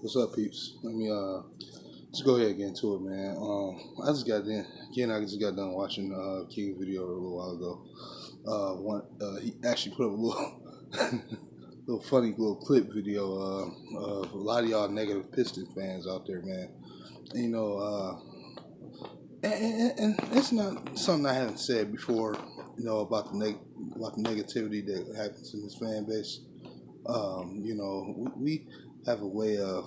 What's up, peeps? Let me let's go ahead and get into it, man. I just got done watching King video a little while ago. He actually put up a little little funny little clip video of a lot of y'all negative Piston fans out there, man. You know, and it's not something I haven't said before. You know about the negativity that happens in this fan base. We have a way of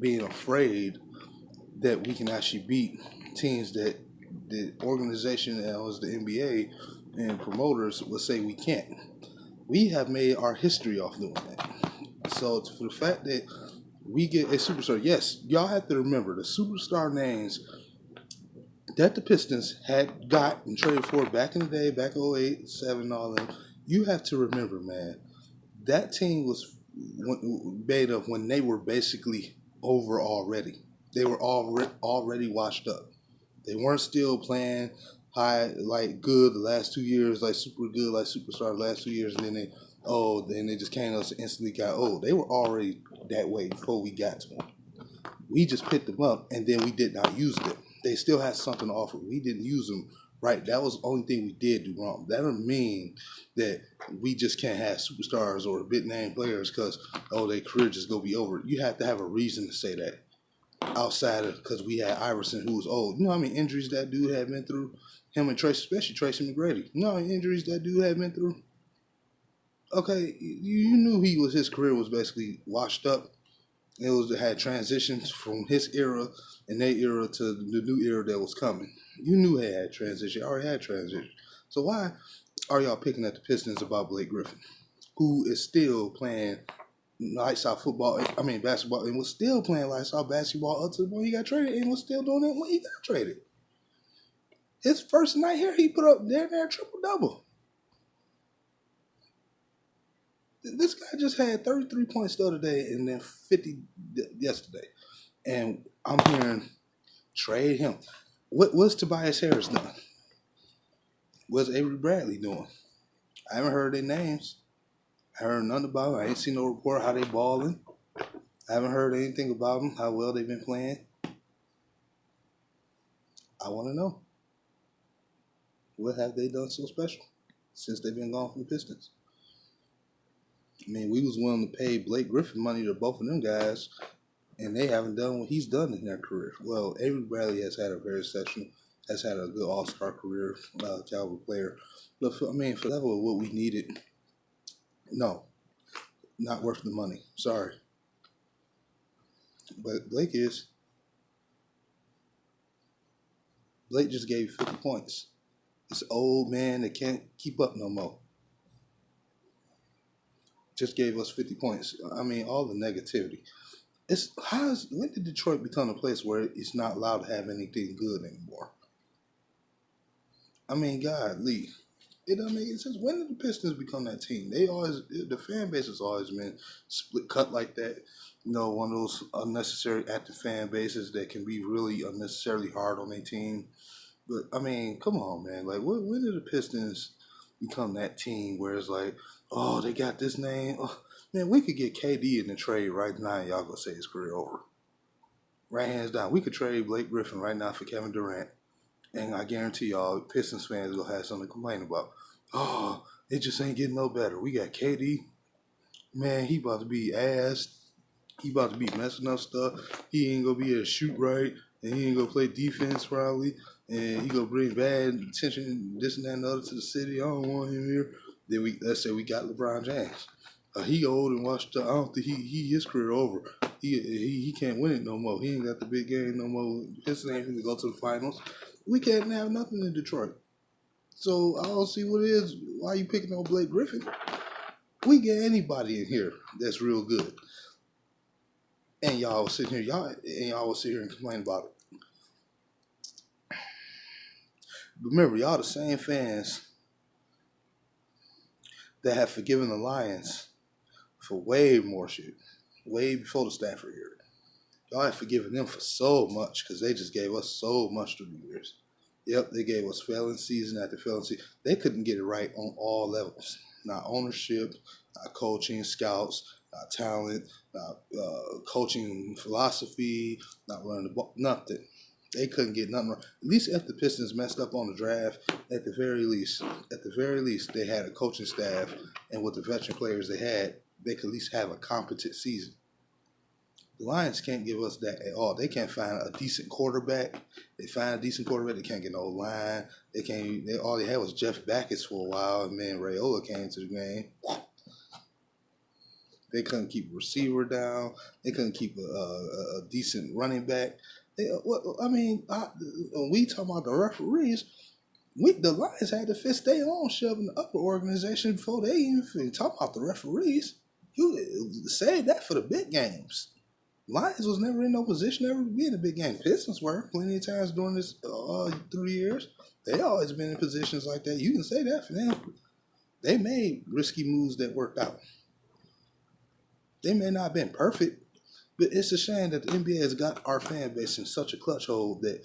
being afraid that we can actually beat teams that the organization as the NBA and promoters will say we can't. We have made our history off doing that. So it's for the fact that we get a superstar. Yes, y'all have to remember the superstar names that the Pistons had got and traded for back in the day, back 08, 7, all them. You have to remember, man, that team was made of when they were basically over already. They were already washed up. They weren't still playing high, like good the last 2 years, like super good, like superstar the last 2 years, and then they just came to us and instantly got old. They were already that way before we got to them. We just picked them up, and then we did not use them. They still had something to offer. We didn't use them right. That was the only thing we did do wrong. That doesn't mean that we just can't have superstars or big name players because, their career just going to be over. You have to have a reason to say that. Outside of, because we had Iverson who was old. You know how many injuries that dude had been through? Him and Tracy, especially Tracy McGrady. You know how many injuries that dude had been through? Okay, you knew his career was basically washed up. It had transitions from his era and their era to the new era that was coming. You knew he had transition. Already had transition. So why are y'all picking at the Pistons about Blake Griffin, who is still playing lights out basketball, and was still playing lights out basketball up to the point he got traded, and was still doing it when he got traded. His first night here, he put up there triple-double. This guy just had 33 points the other day and then 50 yesterday. And I'm hearing trade him. What's Tobias Harris doing? What's Avery Bradley doing? I haven't heard their names. I heard nothing about them. I ain't seen no report how they balling. I haven't heard anything about them, how well they've been playing. I want to know. What have they done so special since they've been gone from the Pistons? I mean, we was willing to pay Blake Griffin money to both of them guys, and they haven't done what he's done in their career. Well, Avery Bradley has had a very exceptional, has had a good all-star career, caliber player. But for the level of what we needed, no, not worth the money. Sorry. But Blake is. Blake just gave 50 points. This old man that can't keep up no more just gave us 50 points. I mean, all the negativity. When did Detroit become a place where it's not allowed to have anything good anymore? I mean, God, Lee, it doesn't make any sense. When did the Pistons become that team? The fan base has always been split cut like that. You know, one of those unnecessary active fan bases that can be really unnecessarily hard on their team. But I mean, come on, man. Like, when did the Pistons become that team where it's like, oh, they got this name? Oh, man, we could get KD in the trade right now and y'all gonna say his career over. Right hands down. We could trade Blake Griffin right now for Kevin Durant. And I guarantee y'all, Pistons fans will have something to complain about. Oh, it just ain't getting no better. We got KD. Man, he about to be ass. He about to be messing up stuff. He ain't gonna be able to shoot right. And he ain't gonna play defense probably. And he gonna bring bad attention, this and that and the other to the city. I don't want him here. Then let's say we got LeBron James. He old and washed up. I don't think his career over. He can't win it no more. He ain't got the big game no more. Pistons ain't gonna go to the finals. We can't have nothing in Detroit. So I don't see what it is. Why you picking on Blake Griffin? We get anybody in here that's real good. And y'all will sit here, and complain about it. Remember, y'all the same fans that have forgiven the Lions for way more shit, way before the Stafford era. Y'all have forgiven them for so much because they just gave us so much through the years. Yep, they gave us failing season after failing season. They couldn't get it right on all levels. Not ownership, not coaching, scouts, not talent, not coaching philosophy, not running the ball, nothing. They couldn't get nothing wrong. At least if the Pistons messed up on the draft, at the very least, they had a coaching staff, and with the veteran players they could at least have a competent season. The Lions can't give us that at all. They can't find a decent quarterback. They find a decent quarterback. They can't get no line. They can't. All they had was Jeff Backus for a while, and then Raiola came to the game. They couldn't keep a receiver down. They couldn't keep a decent running back. When we talk about the referees, the Lions had to fist their own shove in the upper organization before they even talk about the referees. You say that for the big games. Lions was never in no position ever to be in a big game. Pistons were plenty of times during this 3 years. They always been in positions like that. You can say that for them. They made risky moves that worked out. They may not have been perfect, but it's a shame that the NBA has got our fan base in such a clutch hold that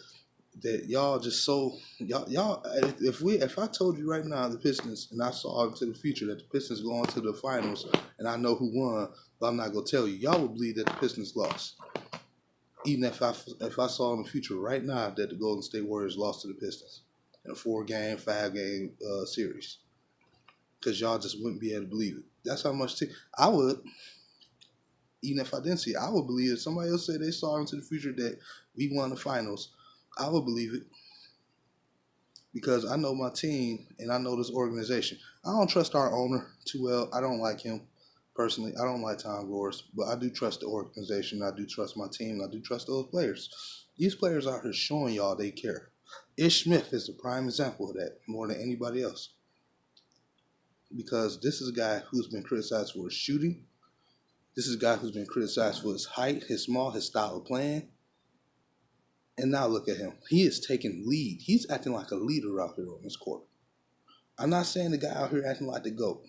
y'all just so y'all. If I told you right now the Pistons, and I saw into the future that the Pistons going to the finals, and I know who won, but I'm not gonna tell you, y'all would believe that the Pistons lost. Even if I saw in the future right now that the Golden State Warriors lost to the Pistons in a 4-game, 5-game series, because y'all just wouldn't be able to believe it. That's how much I would. Even if I didn't see it, I would believe it. If somebody else said they saw into the future that we won the finals, I would believe it. Because I know my team and I know this organization. I don't trust our owner too well. I don't like him personally. I don't like Tom Gores, but I do trust the organization. I do trust my team. I do trust those players. These players out here showing y'all they care. Ish Smith is a prime example of that more than anybody else. Because this is a guy who's been criticized for his shooting. This is a guy who's been criticized for his height, his small, his style of playing. And now look at him. He is taking lead. He's acting like a leader out here on this court. I'm not saying the guy out here acting like the GOAT.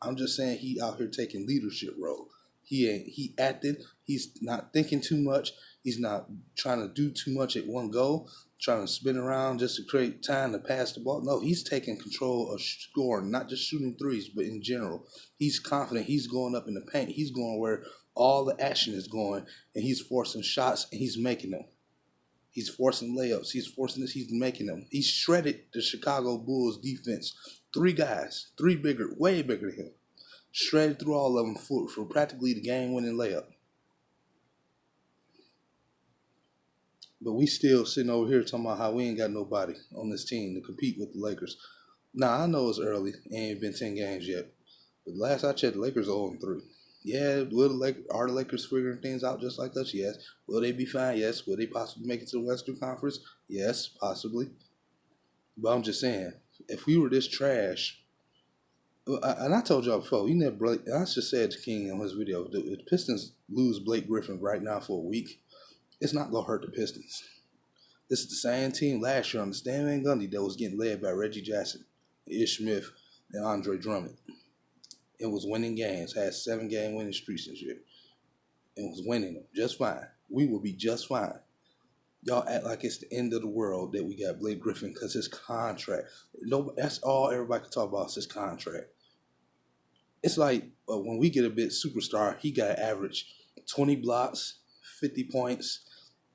I'm just saying he out here taking leadership role. He acted. He's not thinking too much. He's not trying to do too much at one go, trying to spin around just to create time to pass the ball. No, he's taking control of scoring, not just shooting threes, but in general. He's confident. He's going up in the paint. He's going where all the action is going, and he's forcing shots, and he's making them. He's forcing layups. He's forcing this. He's making them. He shredded the Chicago Bulls defense. 3 guys, 3 bigger, way bigger than him. Shredded through all of them for practically the game-winning layup. But we still sitting over here talking about how we ain't got nobody on this team to compete with the Lakers. Now, I know it's early. It ain't been 10 games yet. But last I checked, the Lakers are 0-3. Yeah, are the Lakers figuring things out just like us? Yes. Will they be fine? Yes. Will they possibly make it to the Western Conference? Yes, possibly. But I'm just saying, if we were this trash, and I told y'all before, I just said to King on his video, if the Pistons lose Blake Griffin right now for a week, it's not going to hurt the Pistons. This is the same team last year on the Stan Van Gundy that was getting led by Reggie Jackson, Ish Smith, and Andre Drummond. It was winning games, had 7-game winning streaks this year. It was winning them just fine. We will be just fine. Y'all act like it's the end of the world that we got Blake Griffin because his contract. That's all everybody can talk about is his contract. It's like when we get a big superstar, he got to average 20 blocks, 50 points,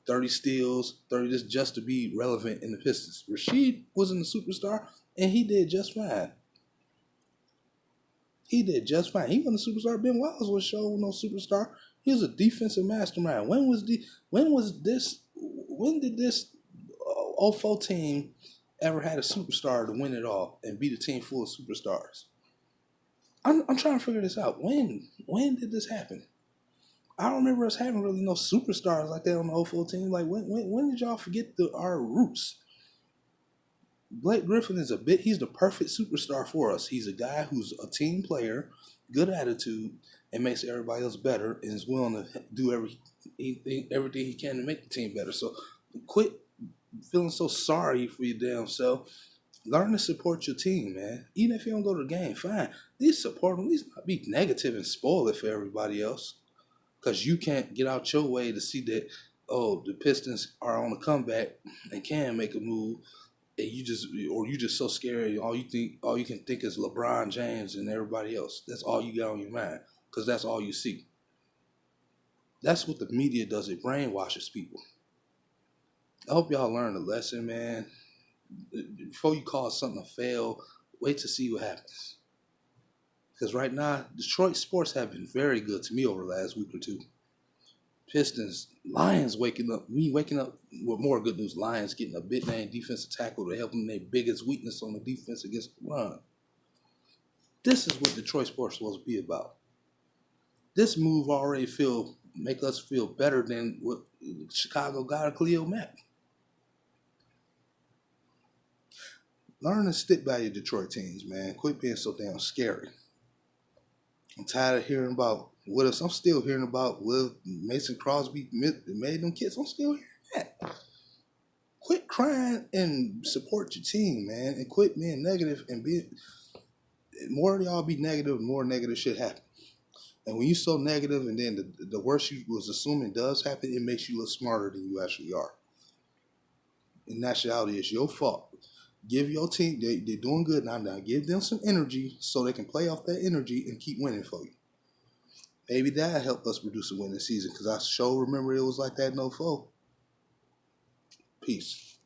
30 steals, 30 just to be relevant in the Pistons. Rasheed wasn't a superstar, and he did just fine. He did just fine. He wasn't a superstar. Ben Wallace was sure no superstar. He was a defensive mastermind. When did this 04 team ever had a superstar to win it all and beat a team full of superstars? I'm trying to figure this out. When did this happen? I don't remember us having really no superstars like that on the 04 team. Like when did y'all forget our roots? Blake Griffin he's the perfect superstar for us. He's a guy who's a team player, good attitude, and makes everybody else better, and is willing to do everything he can to make the team better. So quit feeling so sorry for your damn self. Learn to support your team, man. Even if you don't go to the game, fine. At least support them. At least not be negative and spoil it for everybody else. Because you can't get out your way to see that, the Pistons are on a comeback and can make a move. And you just so scared. All you can think is LeBron James and everybody else. That's all you got on your mind, because that's all you see. That's what the media does. It brainwashes people. I hope y'all learn a lesson, man. Before you call something a fail, wait to see what happens. Because right now, Detroit sports have been very good to me over the last week or two. Pistons, Lions waking up. Me waking up with more good news. Lions getting a big name defensive tackle to help them their biggest weakness on the defense against the run. This is what Detroit sports is supposed to be about. This move already make us feel better than what Chicago got of Khalil Mack. Learn to stick by your Detroit teams, man. Quit being so damn scary. I'm tired of hearing about what else. I'm still hearing about what Mason Crosby made them kids. I'm still hearing that. Quit crying and support your team, man, and quit being negative and be. More of y'all be negative, more negative shit happen. And when you're so negative, and then the worst you was assuming does happen, it makes you look smarter than you actually are. In actuality, it's your fault. Give your team, they're doing good now. Now give them some energy so they can play off that energy and keep winning for you. Maybe that helped us produce a winning season because I sure remember it was like that in 04. Peace.